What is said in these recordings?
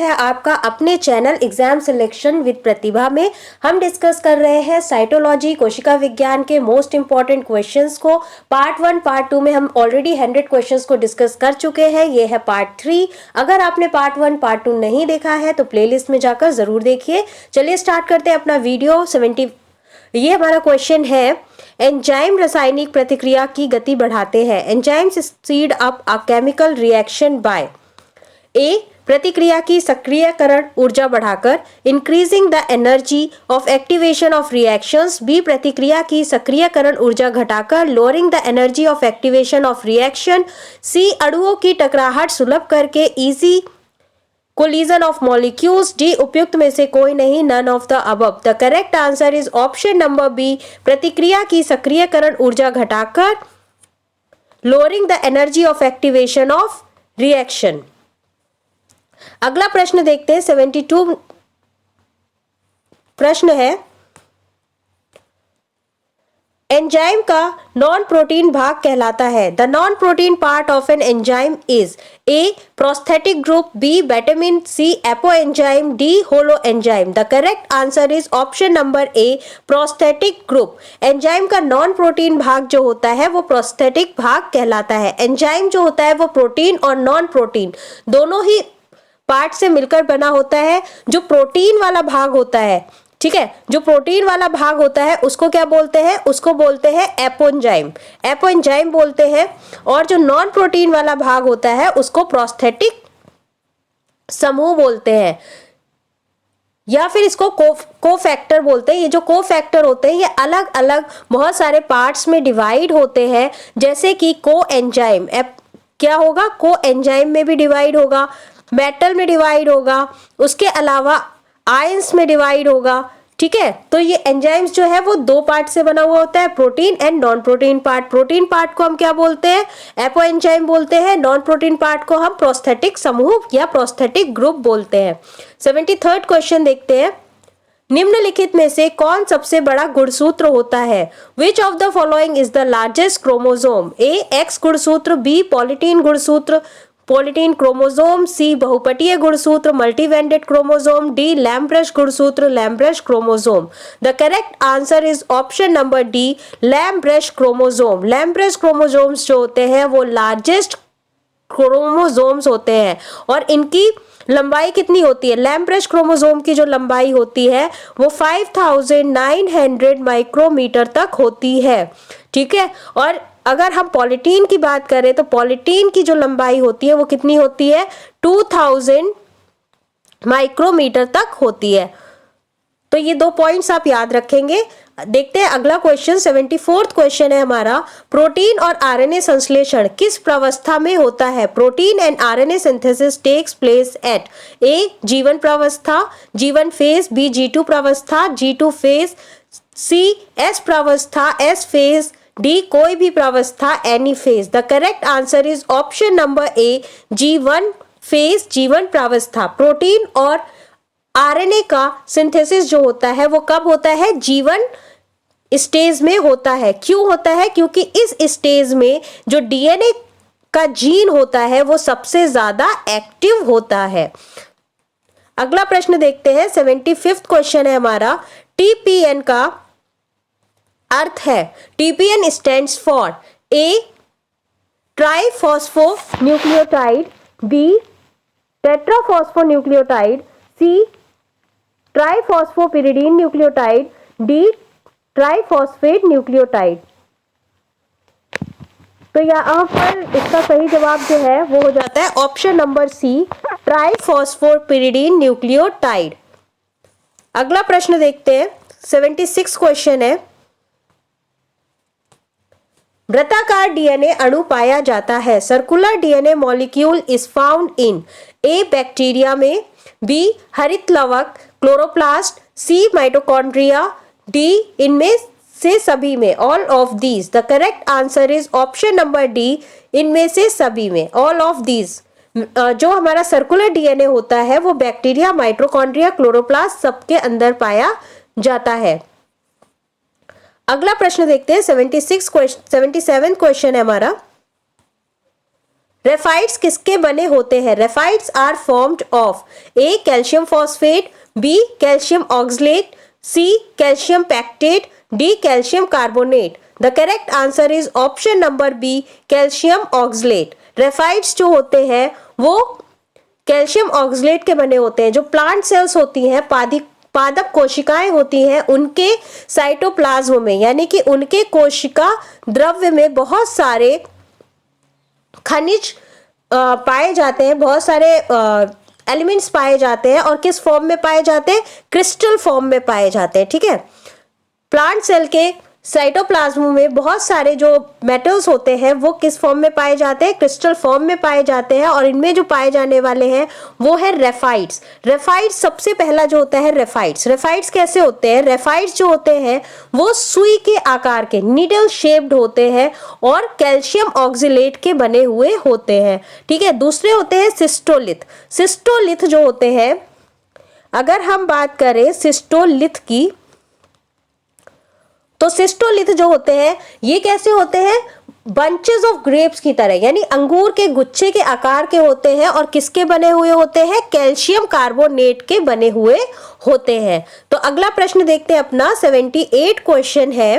है आपका अपने चैनल एग्जाम सिलेक्शन विद प्रतिभा में। हम डिस्कस कर रहे हैं साइटोलॉजी कोशिका विज्ञान के मोस्ट इंपॉर्टेंट क्वेश्चंस को। पार्ट 1 पार्ट 2 में हम ऑलरेडी 100 क्वेश्चंस को डिस्कस कर चुके हैं। ये है पार्ट 3। अगर आपने पार्ट 1 पार्ट 2 नहीं देखा है तो प्लेलिस्ट में जाकर जरूर देखिए। चलिए स्टार्ट करते हैं अपना वीडियो। ये हमारा क्वेश्चन है, एंजाइम रासायनिक प्रतिक्रिया की गति बढ़ाते हैं। Enzymes speed up a chemical reaction by A प्रतिक्रिया की सक्रियकरण ऊर्जा बढ़ाकर, increasing the energy of activation of reactions. B प्रतिक्रिया की सक्रियकरण ऊर्जा घटाकर, lowering the energy of activation of reaction. C अणुओं की टकराहट सुलभ करके, easy collision of molecules. D उपयुक्त में से कोई नहीं, none of the above. The correct answer is option number B, प्रतिक्रिया की सक्रियकरण ऊर्जा घटाकर, lowering the energy of activation of reaction. अगला प्रश्न देखते हैं। 72 प्रश्न है, एंजाइम का नॉन प्रोटीन भाग कहलाता है। The non protein part of an enzyme is A prosthetic group, B vitamin, C apo enzyme, D holo enzyme. The correct answer is option number A, prosthetic group. Enzyme का non protein भाग जो होता है वो prosthetic भाग कहलाता है। Enzyme जो होता है वो प्रोटीन और नॉन प्रोटीन दोनों ही पार्ट से मिलकर बना होता है। जो प्रोटीन वाला भाग होता है, ठीक है, जो प्रोटीन वाला भाग होता है उसको क्या बोलते हैं? उसको बोलते हैं एपोएंजाइम, एपोएंजाइम बोलते हैं। और जो नॉन प्रोटीन वाला भाग होता है उसको प्रोस्थेटिक समूह बोलते हैं, या फिर इसको कोफैक्टर बोलते हैं। ये जो कोफैक्टर होते हैं ये अलग अलग बहुत सारे पार्ट्स में डिवाइड होते हैं, जैसे कि कोएंजाइम क्या होगा? कोएंजाइम में भी डिवाइड होगा, मेटल में डिवाइड होगा, उसके अलावा आयंस में डिवाइड होगा। ठीक है, तो ये एंजाइम्स जो है वो दो पार्ट से बना हुआ होता है, protein and non protein part. Protein part को हम क्या बोलते हैं? एपोएंजाइम बोलते हैं। नॉन प्रोटीन पार्ट को हम प्रोस्थेटिक समूह या प्रोस्थेटिक ग्रुप बोलते हैं। 73rd क्वेश्चन देखते हैं, निम्नलिखित में से कौन सबसे बड़ा गुणसूत्र होता है? Which of the following is the largest chromosome? A x गुणसूत्र, बी पॉलीटीन गुणसूत्र पॉलीटीन क्रोमोसोम, सी बहुपटीय गुणसूत्र मल्टीवेंडेड क्रोमोसोम, डी लैम्ब्रश गुणसूत्र lampbrush chromosome. The correct answer is option number D, lampbrush chromosome. Lampbrush chromosomes जो होते हैं वो लार्जेस्ट क्रोमोसोम्स होते हैं और इनकी लंबाई कितनी होती है? लैम्ब्रश क्रोमोसोम की जो लंबाई होती है वो 5900 माइक्रोमीटर तक होती है। ठीक है, और अगर हम पॉलीटीन की बात करें तो पॉलीटीन की जो लंबाई होती है वो कितनी होती है? 2000 माइक्रोमीटर तक होती है। तो ये दो पॉइंट्स आप याद रखेंगे। देखते हैं अगला क्वेश्चन। 74th क्वेश्चन है हमारा, प्रोटीन और आरएनए संश्लेषण किस प्रावस्था में होता है? Protein and RNA synthesis takes place at A G one प्रावस्था, जीवन फेज, बी G2 प्रावस्था, G2 फेज, सी एस प्रावस्था, एस फेज, डी कोई भी प्रावस्था, any phase. The correct answer is option number A, G1 phase, G one प्रावस्था। Protein और RNA का synthesis जो होता है वो कब होता है? जीवन स्टेज में होता है। क्यों होता है? क्योंकि इस स्टेज में जो डीएनए का जीन होता है वो सबसे ज्यादा एक्टिव होता है। अगला प्रश्न देखते हैं। 75th क्वेश्चन है हमारा, टीपीएन का अर्थ है। TPN stands for A triphospho nucleotide, B tetraphospho nucleotide, C triphosphopyridine nucleotide, D triphosphate nucleotide. तो यहाँ पर इसका सही जवाब जो है वो हो जाता है ऑप्शन नंबर सी, ट्राइफॉस्फोपिरिडीन न्यूक्लियोटाइड। अगला प्रश्न देखते हैं। 76 क्वेश्चन है, वृत्ताकार डीएनए अणु पाया जाता है। Circular DNA molecule is found in A bacteria में, बी हरित लवक क्लोरोप्लास्ट, सी माइटोकॉन्ड्रिया, डी इनमें से सभी में, all of these. The correct answer is option number D, इनमें से सभी में, ऑल ऑफ दीज। जो हमारा सर्कुलर डीएनए होता है वो बैक्टीरिया, माइटोकॉन्ड्रिया, क्लोरोप्लास्ट सबके अंदर पाया जाता है। अगला प्रश्न देखते हैं। 77 क्वेश्चन है हमारा, रेफाइड्स किसके बने होते हैं? Raphides are formed of A calcium phosphate, B calcium oxalate, C calcium pectate, D calcium carbonate. The correct answer is option number B calcium oxalate. Raphides जो होते हैं वो कैल्शियम ऑक्सलेट के बने होते हैं। जो प्लांट सेल्स होती हैं, पादप कोशिकाएं होती हैं, उनके साइटोप्लाज्म में यानी कि उनके कोशिका द्रव्य में बहुत सारे खनिज पाए जाते हैं, बहुत सारे एलिमेंट्स पाए जाते हैं। और किस फॉर्म में पाए जाते हैं? क्रिस्टल फॉर्म में पाए जाते हैं। ठीक है, प्लांट सेल के साइटोप्लाज्म में बहुत सारे जो मेटल्स होते हैं वो किस फॉर्म में पाए जाते हैं? क्रिस्टल फॉर्म में पाए जाते हैं। और इनमें जो पाए जाने वाले हैं वो है रेफाइड्स। रेफाइड्स सबसे पहला जो होता है रेफाइड्स कैसे होते हैं? रेफाइड्स जो होते हैं वो सुई के आकार के, नीडल शेप्ड होते हैं और कैल्शियम ऑक्सलेट के बने हुए होते हैं। ठीक है, दूसरे होते हैं सिस्टोलिथ। सिस्टोलिथ जो होते हैं, अगर हम बात करें सिस्टोलिथ की, तो सिस्टोलिथ जो होते हैं ये कैसे होते हैं? बंचेस ऑफ ग्रेप्स की तरह, यानी अंगूर के गुच्छे के आकार के होते हैं। और किसके बने हुए होते हैं? कैल्शियम कार्बोनेट के बने हुए होते हैं। तो अगला प्रश्न देखते हैं अपना 78 क्वेश्चन है।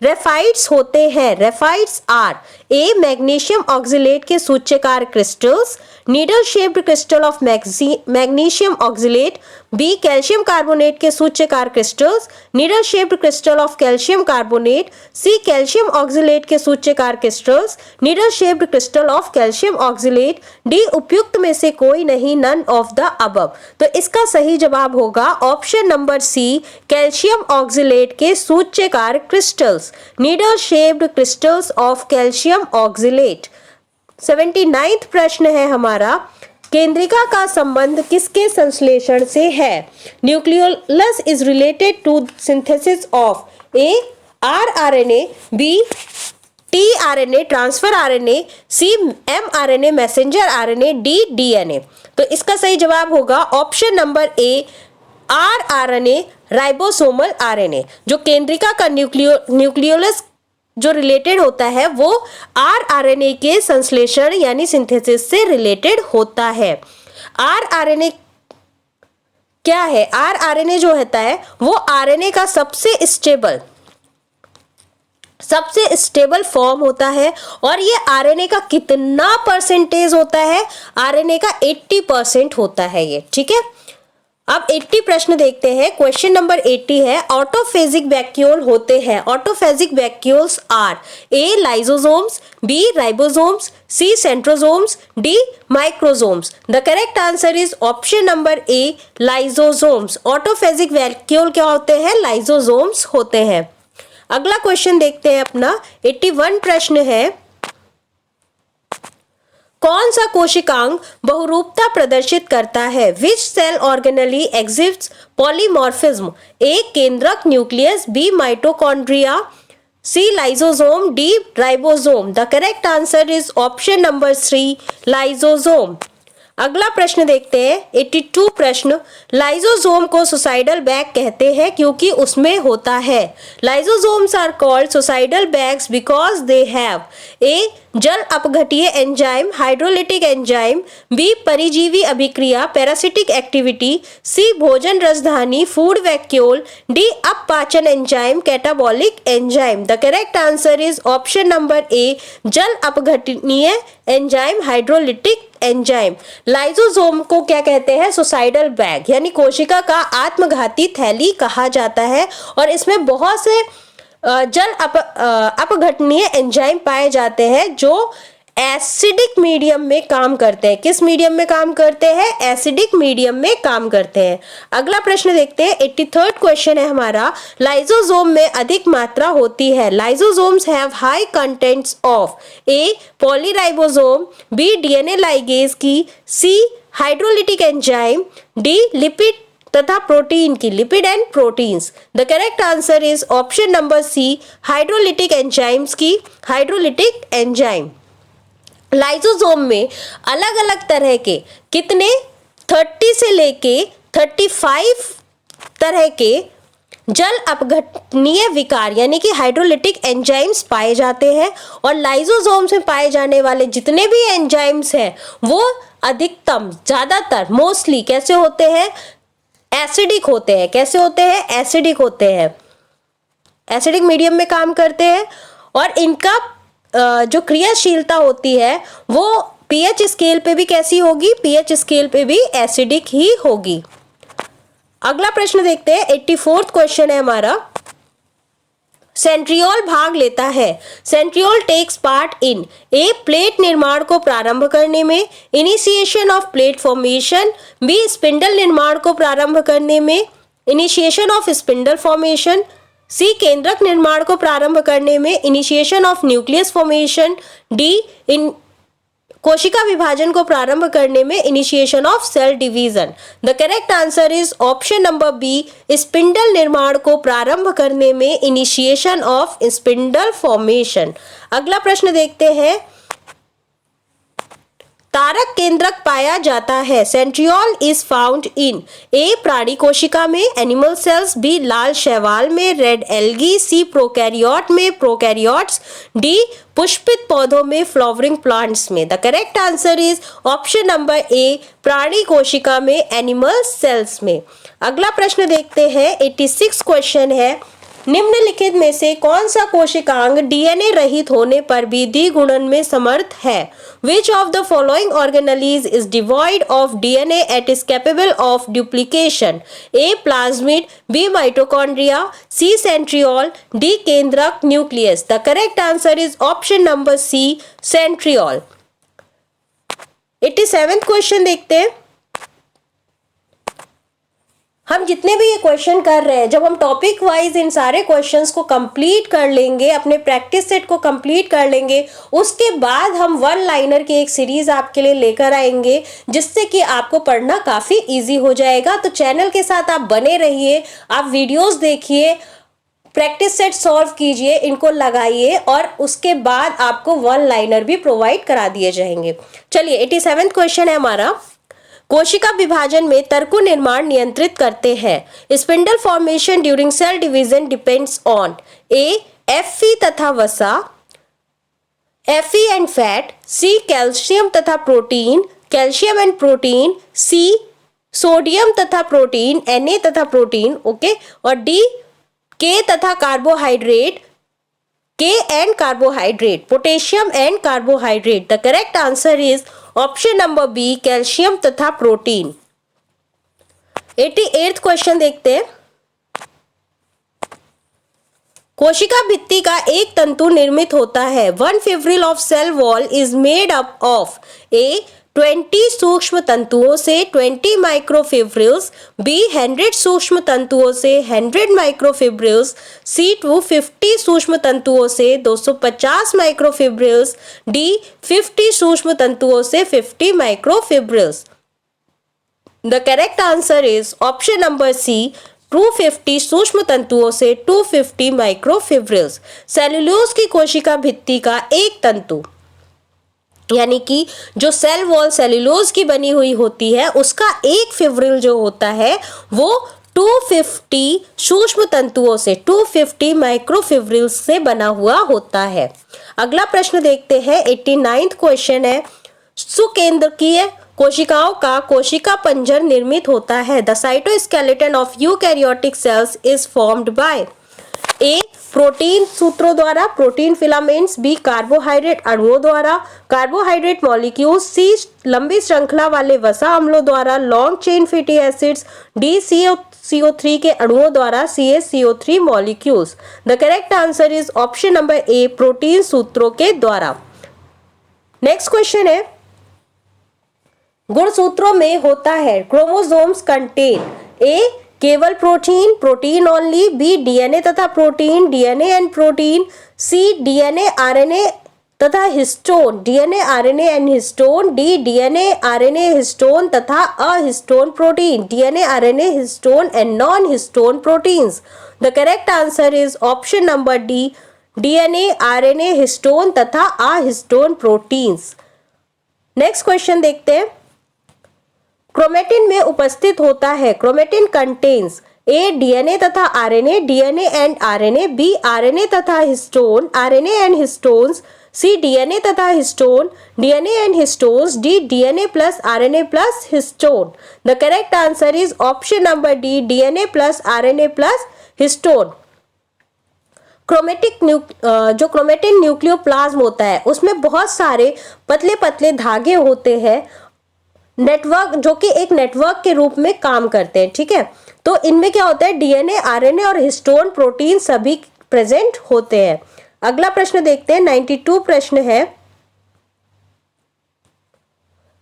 रेफाइड्स होते हैं, raphides are A magnesium oxalate के सूच्यकार crystals, needle shaped crystal of magnesium oxalate, B calcium carbonate के सूच्यकार crystals, needle shaped crystal of calcium carbonate, C calcium oxalate के सूच्यकार crystals, needle shaped crystal of calcium oxalate, D उपयुक्त में से कोई नहीं, नन ऑफ द अबव। तो इसका सही जवाब होगा option number C calcium oxalate के सूच्यकार crystals, needle shaped crystals of calcium oxalate. 79वां प्रश्न है हमारा, केंद्रिका का संबंध किसके संश्लेषण से है? Nucleolus is related to synthesis of A rRNA, B tRNA transfer RNA, C mRNA messenger RNA, D DNA. तो इसका सही जवाब होगा option number A rRNA ribosomal RNA. जो केंद्रिका का न्यूक्लियोलस जो रिलेटेड होता है वो आरआरएनए के संश्लेषण यानी सिंथेसिस से रिलेटेड होता है। आरआरएनए क्या है? आरआरएनए जो होता है वो आरएनए का सबसे स्टेबल फॉर्म होता है। और ये आरएनए का कितना परसेंटेज होता है? आरएनए का 80% होता है ये। ठीक है, अब 80 प्रश्न देखते हैं। क्वेश्चन नंबर 80 है, ऑटोफेजिक वैक्यूल होते हैं। Autophagic vacuoles are A lysosomes, B ribosomes, C centrosomes, D microsomes. The correct answer is option number A lysosomes. Autophagic vacuole क्या होते हैं? लाइसोसोम्स होते हैं। अगला क्वेश्चन देखते हैं अपना 81 प्रश्न है, कौन सा कोशिकांग बहुरूपता प्रदर्शित करता है? Which cell organelle exhibits polymorphism? A केंद्रक nucleus, B mitochondria, C lysosome, D ribosome. The correct answer is option number 3 lysosome. अगला प्रश्न देखते हैं 82 प्रश्न, लाइसोसोम को सुसाइडल बैग कहते हैं क्योंकि उसमें होता है। Lysosomes are called suicidal bags because they have A जल अपघटीय एंजाइम हाइड्रोलिटिक एंजाइम, बी परिजीवी अभिक्रिया पैरासिटिक एक्टिविटी, सी भोजन रसधानी फूड वैक्यूल, डी अपपाचन enzyme catabolic enzyme. The correct answer is option number A जल अपघटनीय एंजाइम हाइड्रोलिटिक एंजाइम। लाइसोसोम को क्या कहते हैं? सुसाइडल बैग यानी कोशिका का आत्मघाती थैली कहा जाता है। और इसमें बहुत से जल अपघटनीय एंजाइम पाए जाते हैं जो एसिडिक मीडियम में काम करते हैं। किस मीडियम में काम करते हैं? एसिडिक मीडियम में काम करते हैं। अगला प्रश्न देखते हैं 83rd क्वेश्चन है हमारा, लाइसोसोम में अधिक मात्रा होती है। Lysosomes have high contents of A polyribosome, B DNA ligase की, C hydrolytic enzyme, D lipid तथा प्रोटीन की, lipid and proteins. The correct answer is option number C hydrolytic enzymes की, हाइड्रोलिटिक एंजाइम। लाइसोसोम में अलग अलग तरह के कितने 30 से लेके 35 तरह के जल अपघटनीय विकार यानी कि हाइड्रोलिटिक एंजाइम्स पाए जाते हैं। और लाइसोसोम्स में पाए जाने वाले जितने भी एंजाइम्स हैं वो अधिकतम, ज्यादातर, मोस्टली कैसे होते हैं? एसिडिक होते हैं। कैसे होते हैं? एसिडिक होते हैं, एसिडिक मीडियम में काम करते हैं। और इनका जो क्रियाशीलता होती है वो पीएच स्केल पे भी कैसी होगी? पीएच स्केल पे भी एसिडिक ही होगी। अगला प्रश्न देखते हैं, 84वां क्वेश्चन है हमारा। सेंट्रियोल भाग लेता है। Centriole takes part in A, plate निर्माण को प्रारंभ करने में, initiation of plate formation, B, spindle निर्माण को प्रारंभ करने में, initiation of spindle formation, C, केंद्रक निर्माण को प्रारंभ करने में, initiation of nucleus formation, D, इन कोशिका विभाजन को प्रारंभ करने में, initiation of cell division. The correct answer is option number B, spindle निर्माण को प्रारंभ करने में, इनिशिएशन ऑफ स्पिंडल फॉर्मेशन। अगला प्रश्न देखते हैं, तारक केंद्रक पाया जाता है। सेंट्रियोल इज फाउंड इन ए, प्राणी कोशिका में, एनिमल सेल्स, बी, लाल शैवाल में, रेड एल्गी, सी, प्रोकैरियोट में, प्रोकैरियोट्स, डी, पुष्पित पौधों में, फ्लावरिंग प्लांट्स में। The correct answer is option number ए, प्राणी कोशिका में, एनिमल सेल्स में। अगला प्रश्न देखते हैं, 86 क्वेश्चन है, निम्नलिखित में से कौन सा कोशिकांग डीएनए रहित होने पर भी द्विगुणन में समर्थ है? Which of the following organelles is devoid of DNA and is capable of duplication? A, plasmid, B, mitochondria, C, centriole, D, केंद्रक nucleus. The correct answer is option number C, centriole. 87th question देखते हैं। हम जितने भी ये question कर रहे हैं, जब हम टॉपिक वाइज इन सारे क्वेश्चंस को कंप्लीट कर लेंगे, अपने प्रैक्टिस सेट को कंप्लीट कर लेंगे, उसके बाद हम वन लाइनर की एक सीरीज आपके लिए लेकर आएंगे जिससे कि आपको पढ़ना काफ़ी इजी हो जाएगा। तो चैनल के साथ आप बने रहिए, आप वीडियोस देखिए, प्रैक्टिस सेट सॉल्व कीजिए, इनको लगाइए और उसके बाद आपको वन लाइनर भी प्रोवाइड करा दिए जाएंगे। चलिए 87वां क्वेश्चन है हमारा, कोशिका विभाजन में तर्कु निर्माण नियंत्रित करते हैं। Spindle formation during cell division depends on A, FE तथा वसा, FE and fat, C, calcium तथा protein, calcium and protein, C, sodium तथा प्रोटीन, Na तथा प्रोटीन, ओके, और डी, के तथा carbohydrate, K and carbohydrate, potassium and carbohydrate. The correct answer is option number B, calcium तथा protein. 88वां question देखते हैं, कोशिका भित्ति का एक तंतु निर्मित होता है। 1 fibril of cell wall is made up of A, 20 सूक्ष्म तंतुओं से 20 माइक्रोफिब्रिल्स, बी, 100 सूक्ष्म तंतुओं से 100 माइक्रोफिब्रिल्स, सी, 250 सूक्ष्म तंतुओं से 250 माइक्रोफिब्रिल्स, डी, 50 सूक्ष्म तंतुओं से 50 microfibrils. The correct answer is option number C, 250 सूक्ष्म तंतुओं से 250 माइक्रोफिब्रिल्स। सेल्यूलोज की कोशिका भित्ति का एक तंतु यानी कि जो सेल वॉल सेल्यूलोज की बनी हुई होती है उसका एक फिब्रिल जो होता है वो 250 सूक्ष्म तंतुओं से 250 माइक्रोफिब्रिल्स से बना हुआ होता है। अगला प्रश्न देखते हैं, 89वां क्वेश्चन है, सुकेंद्रकीय कोशिकाओं का कोशिका पंजर निर्मित होता है। The cytoskeleton of eukaryotic cells is formed by A, protein सूत्रों द्वारा, प्रोटीन फिलामेंट्स, बी, कार्बोहाइड्रेट अणुओं द्वारा, कार्बोहाइड्रेट मॉलिक्यूल्स, सी, लंबी श्रृंखला वाले वसा अम्लों द्वारा, long chain fatty acids, D, CO3 के अणुओं द्वारा, CaCO3 molecules. The correct answer is option number A, protein सूत्रों के द्वारा। नेक्स्ट क्वेश्चन है, गुणसूत्रों में होता है क्रोमोसोम्स कंटेन ए, केवल protein, protein only, B, DNA तथा protein, DNA and protein, C, DNA RNA तथा histone, DNA RNA and histone, D, DNA RNA histone तथा अहिस्टोन protein, DNA RNA histone and non histone proteins. The correct answer is option number D, DNA RNA histone तथा अहिस्टोन proteins. Next question देखते हैं, chromatin में उपस्थित होता है। क्रोमेटिन कंटेन्स ए डीएनए तथा RNA, DNA and RNA, B RNA तथा histone, RNA and histones, C DNA तथा histone, DNA and histones, D DNA plus RNA plus histone. The correct answer is option number D, DNA plus RNA plus histone. जो chromatin nucleoplasm होता है उसमें बहुत सारे पतले पतले धागे होते हैं, नेटवर्क, जो कि एक नेटवर्क के रूप में काम करते हैं, ठीक है। तो इनमें क्या होता है, डीएनए, आरएनए और हिस्टोन प्रोटीन सभी प्रेजेंट होते हैं। अगला प्रश्न देखते हैं, 92 प्रश्न है।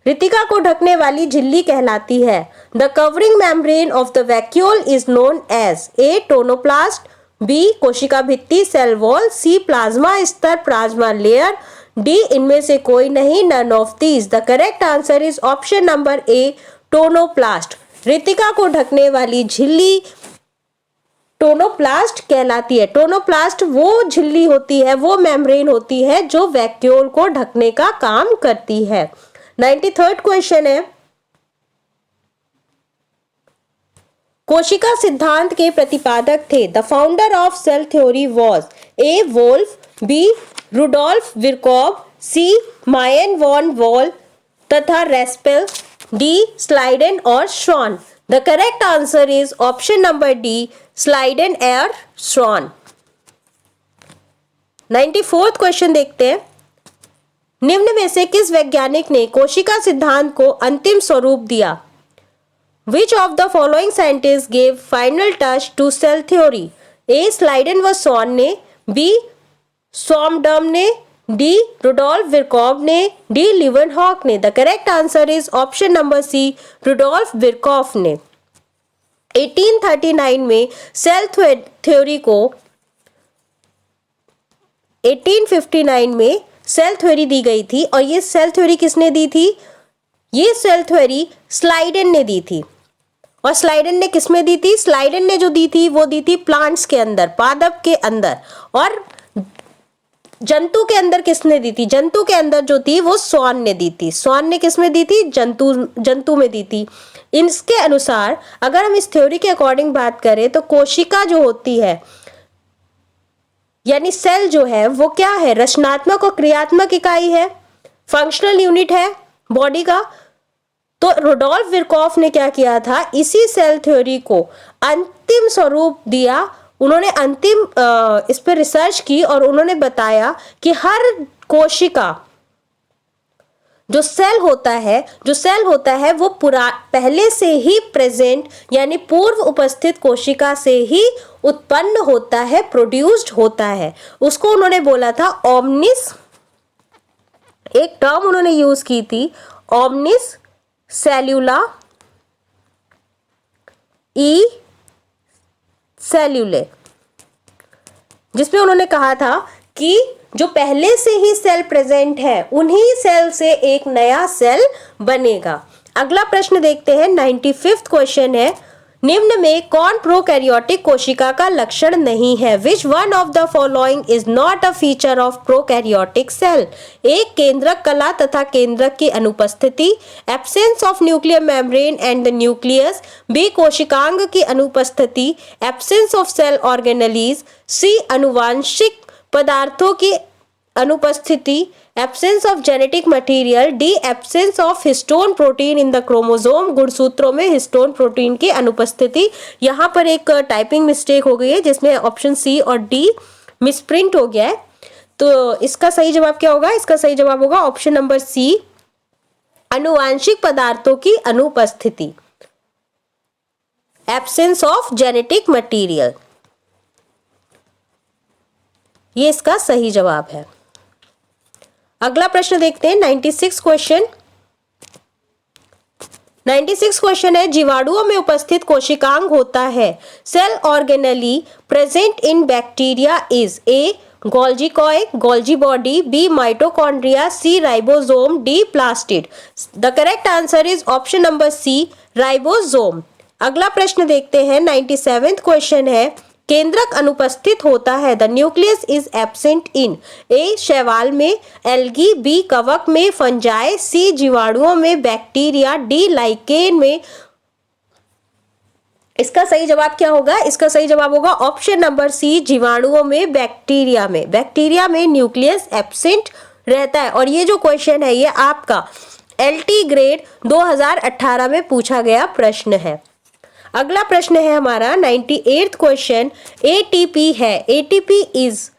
रितिका को ढकने वाली झिल्ली कहलाती है। The covering membrane of the vacuole is known as A tonoplast, B कोशिका भित्ति सेल वॉल, सी प्लाज्मा स्तर प्लाज्मा लेयर, डी इनमें से कोई नहीं, none of these. The correct answer is option number A, tonoplast. रितिका को ढकने वाली झिल्ली टोनोप्लास्ट कहलाती है। टोनोप्लास्ट वो झिल्ली होती है, वो मेम्ब्रेन होती है जो वैक्यूल को ढकने का काम करती है। 93rd क्वेश्चन है, कोशिका सिद्धांत के प्रतिपादक थे। The founder of cell theory was A Wolff, B Rudolf Virchow, C मायन वॉन वॉल तथा रेस्पेल, डी स्लाइडेन और Schwann. The correct answer is option number D, Schleiden और श्रॉन। 94th क्वेश्चन देखते हैं, निम्न में से किस वैज्ञानिक ने कोशिका सिद्धांत को अंतिम स्वरूप दिया? Which of the following scientists gave final touch to cell theory? A. स्लाइडन व सॉन ने, B. सॉमडम ने, D. रुडोल्फ विरकॉव ने, D. लीवनहॉक ने। The correct answer is option number C, Rudolf विरकॉफ ने। 1839 में सेल थ्योरी को 1859 में सेल थ्योरी दी गई थी, और ये सेल थ्योरी किसने दी थी? ये सेल थ्योरी स्लाइडन ने दी थी। और स्लाइडन ने किसमें दी थी? स्लाइडन ने जो दी थी वो दी थी प्लांट्स के अंदर, पादप के अंदर। और जंतु के अंदर किसने दी थी? जंतु के अंदर जो थी वो स्वान ने दी थी। स्वान ने किसमें दी थी? जंतु में दी थी। इसके अनुसार अगर हम इस थ्योरी के अकॉर्डिंग बात करें तो कोशिका जो होती है, यानी सेल जो है वो क्या है? रचनात्मक और क्रियात्मक इकाई है, फंक्शनल यूनिट है बॉडी का। तो रुडोल्फ विरकॉफ ने क्या किया था? इसी सेल थ्योरी को अंतिम स्वरूप दिया। उन्होंने अंतिम इस पर रिसर्च की और उन्होंने बताया कि हर कोशिका जो सेल होता है वो पहले से ही प्रेजेंट यानी पूर्व उपस्थित कोशिका से ही उत्पन्न होता है, प्रोड्यूस्ड होता है। उसको उन्होंने बोला था ओमनिस, एक टर्म उन्होंने यूज की थी, ओमनिस सेल्यूला ई सेल्यूले, जिसमें उन्होंने कहा था कि जो पहले से ही सेल प्रेजेंट है उन्हीं सेल से एक नया सेल बनेगा। अगला प्रश्न देखते हैं, 95th क्वेश्चन है, निम्न में कौन प्रोकैरियोटिक कोशिका का लक्षण नहीं है? Which one of the following is not a feature of prokaryotic cell? एक, केंद्रक कला तथा केंद्रक की अनुपस्थिति, absence of nuclear membrane and the nucleus, B कोशिकांग की अनुपस्थिति, absence of cell organelles, C अनुवांशिक पदार्थों की अनुपस्थिति, absence of genetic material, D absence of histone protein in the chromosome, गुणसूत्रों में हिस्टोन प्रोटीन की अनुपस्थिति। यहाँ पर एक टाइपिंग मिस्टेक हो गई है जिसमें ऑप्शन सी और डी मिसप्रिंट हो गया है। तो इसका सही जवाब क्या होगा? इसका सही जवाब होगा ऑप्शन नंबर सी, अनुवांशिक पदार्थों की अनुपस्थिति, एब्सेंस ऑफ जेनेटिक मटेरियल, ये इसका सही जवाब है। अगला प्रश्न देखते हैं, 96 क्वेश्चन। 96 क्वेश्चन है, जीवाणुओं में उपस्थित कोशिकांग होता है। Cell organelle present in bacteria is A Golgi कॉय, Golgi body, B mitochondria, C ribosome, D plastid. The correct answer is option number C, ribosome. अगला प्रश्न देखते हैं, 97th क्वेश्चन है, केंद्रक अनुपस्थित होता है। The nucleus is absent in A शैवाल में, एल्गी, बी कवक में, फंजाई, सी जीवाणुओं में, बैक्टीरिया, डी लाइकेन में, इसका सही जवाब क्या होगा? इसका सही जवाब होगा ऑप्शन नंबर सी, जीवाणुओं में, बैक्टीरिया में। बैक्टीरिया में न्यूक्लियस एब्सेंट रहता है। और ये जो क्वेश्चन है ये आपका एलटी ग्रेड 2018 में पूछा गया प्रश्न है। अगला प्रश्न है हमारा 98th क्वेश्चन, एटीपी है। एटीपी इज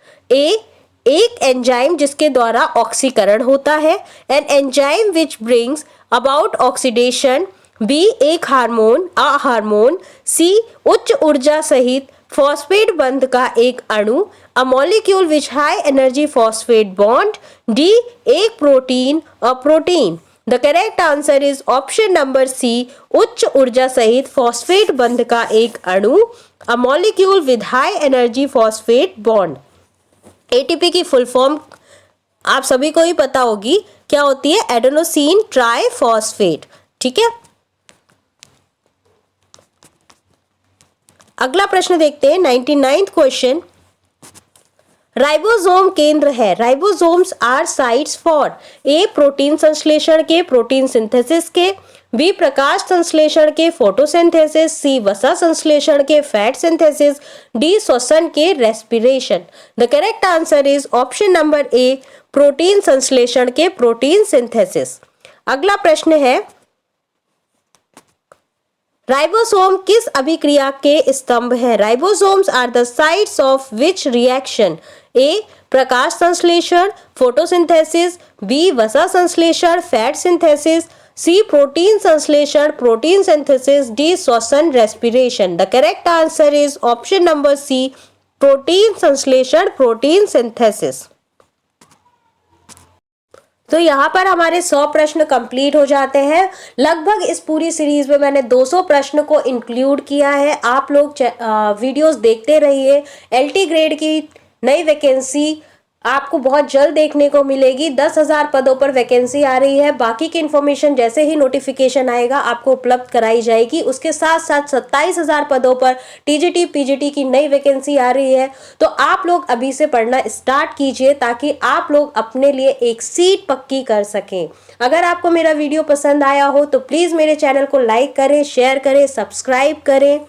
एक एंजाइम जिसके द्वारा ऑक्सीकरण होता है, an enzyme which brings about oxidation, B एक हार्मोन, सी उच्च ऊर्जा सहित फॉस्फेट बंध का एक अणु, a molecule which high energy phosphate bond, D एक protein, a protein. The correct answer is option number C, उच्च ऊर्जा सहित फॉस्फेट बंध का एक अणु, a molecule with high energy phosphate bond. ATP की फुल फॉर्म आप सभी को ही पता होगी, क्या होती है? Adenosine triphosphate. ठीक है, अगला प्रश्न देखते हैं 99th क्वेश्चन, राइबोसोम केंद्र है। Ribosomes are sites for A protein संश्लेषण के, प्रोटीन सिंथेसिस के, बी प्रकाश संश्लेषण के, फोटोसिंथेसिस, सी वसा संश्लेषण के, फैट सिंथेसिस, डी श्वसन के, respiration. The correct answer is option number A, protein संश्लेषण के, प्रोटीन सिंथेसिस। अगला प्रश्न है, राइबोसोम किस अभिक्रिया के स्तंभ है? Ribosomes are the sites of which reaction? A प्रकाश संश्लेषण, फोटोसिंथेसिस, बी वसा संश्लेषण, फैट सिंथेसिस, सी प्रोटीन संश्लेषण, प्रोटीन सिंथेसिस, डी श्वसन, respiration. The correct answer is option number C, protein संश्लेषण, प्रोटीन सिंथेसिस। तो यहाँ पर हमारे 100 प्रश्न कंप्लीट हो जाते हैं। लगभग इस पूरी सीरीज में मैंने 200 प्रश्न को इंक्लूड किया है। आप लोग वीडियोस देखते रहिए। एलटी ग्रेड की नई वैकेंसी आपको बहुत जल्द देखने को मिलेगी। 10,000 पदों पर वैकेंसी आ रही है। बाकी की इन्फॉर्मेशन जैसे ही नोटिफिकेशन आएगा आपको उपलब्ध कराई जाएगी। उसके साथ साथ 27,000 पदों पर टीजीटी पीजीटी की नई वैकेंसी आ रही है। तो आप लोग अभी से पढ़ना स्टार्ट कीजिए ताकि आप लोग अपने लिए एक सीट पक्की कर सकें। अगर आपको मेरा वीडियो पसंद आया हो तो प्लीज़ मेरे चैनल को लाइक करें, शेयर करें, सब्सक्राइब करें।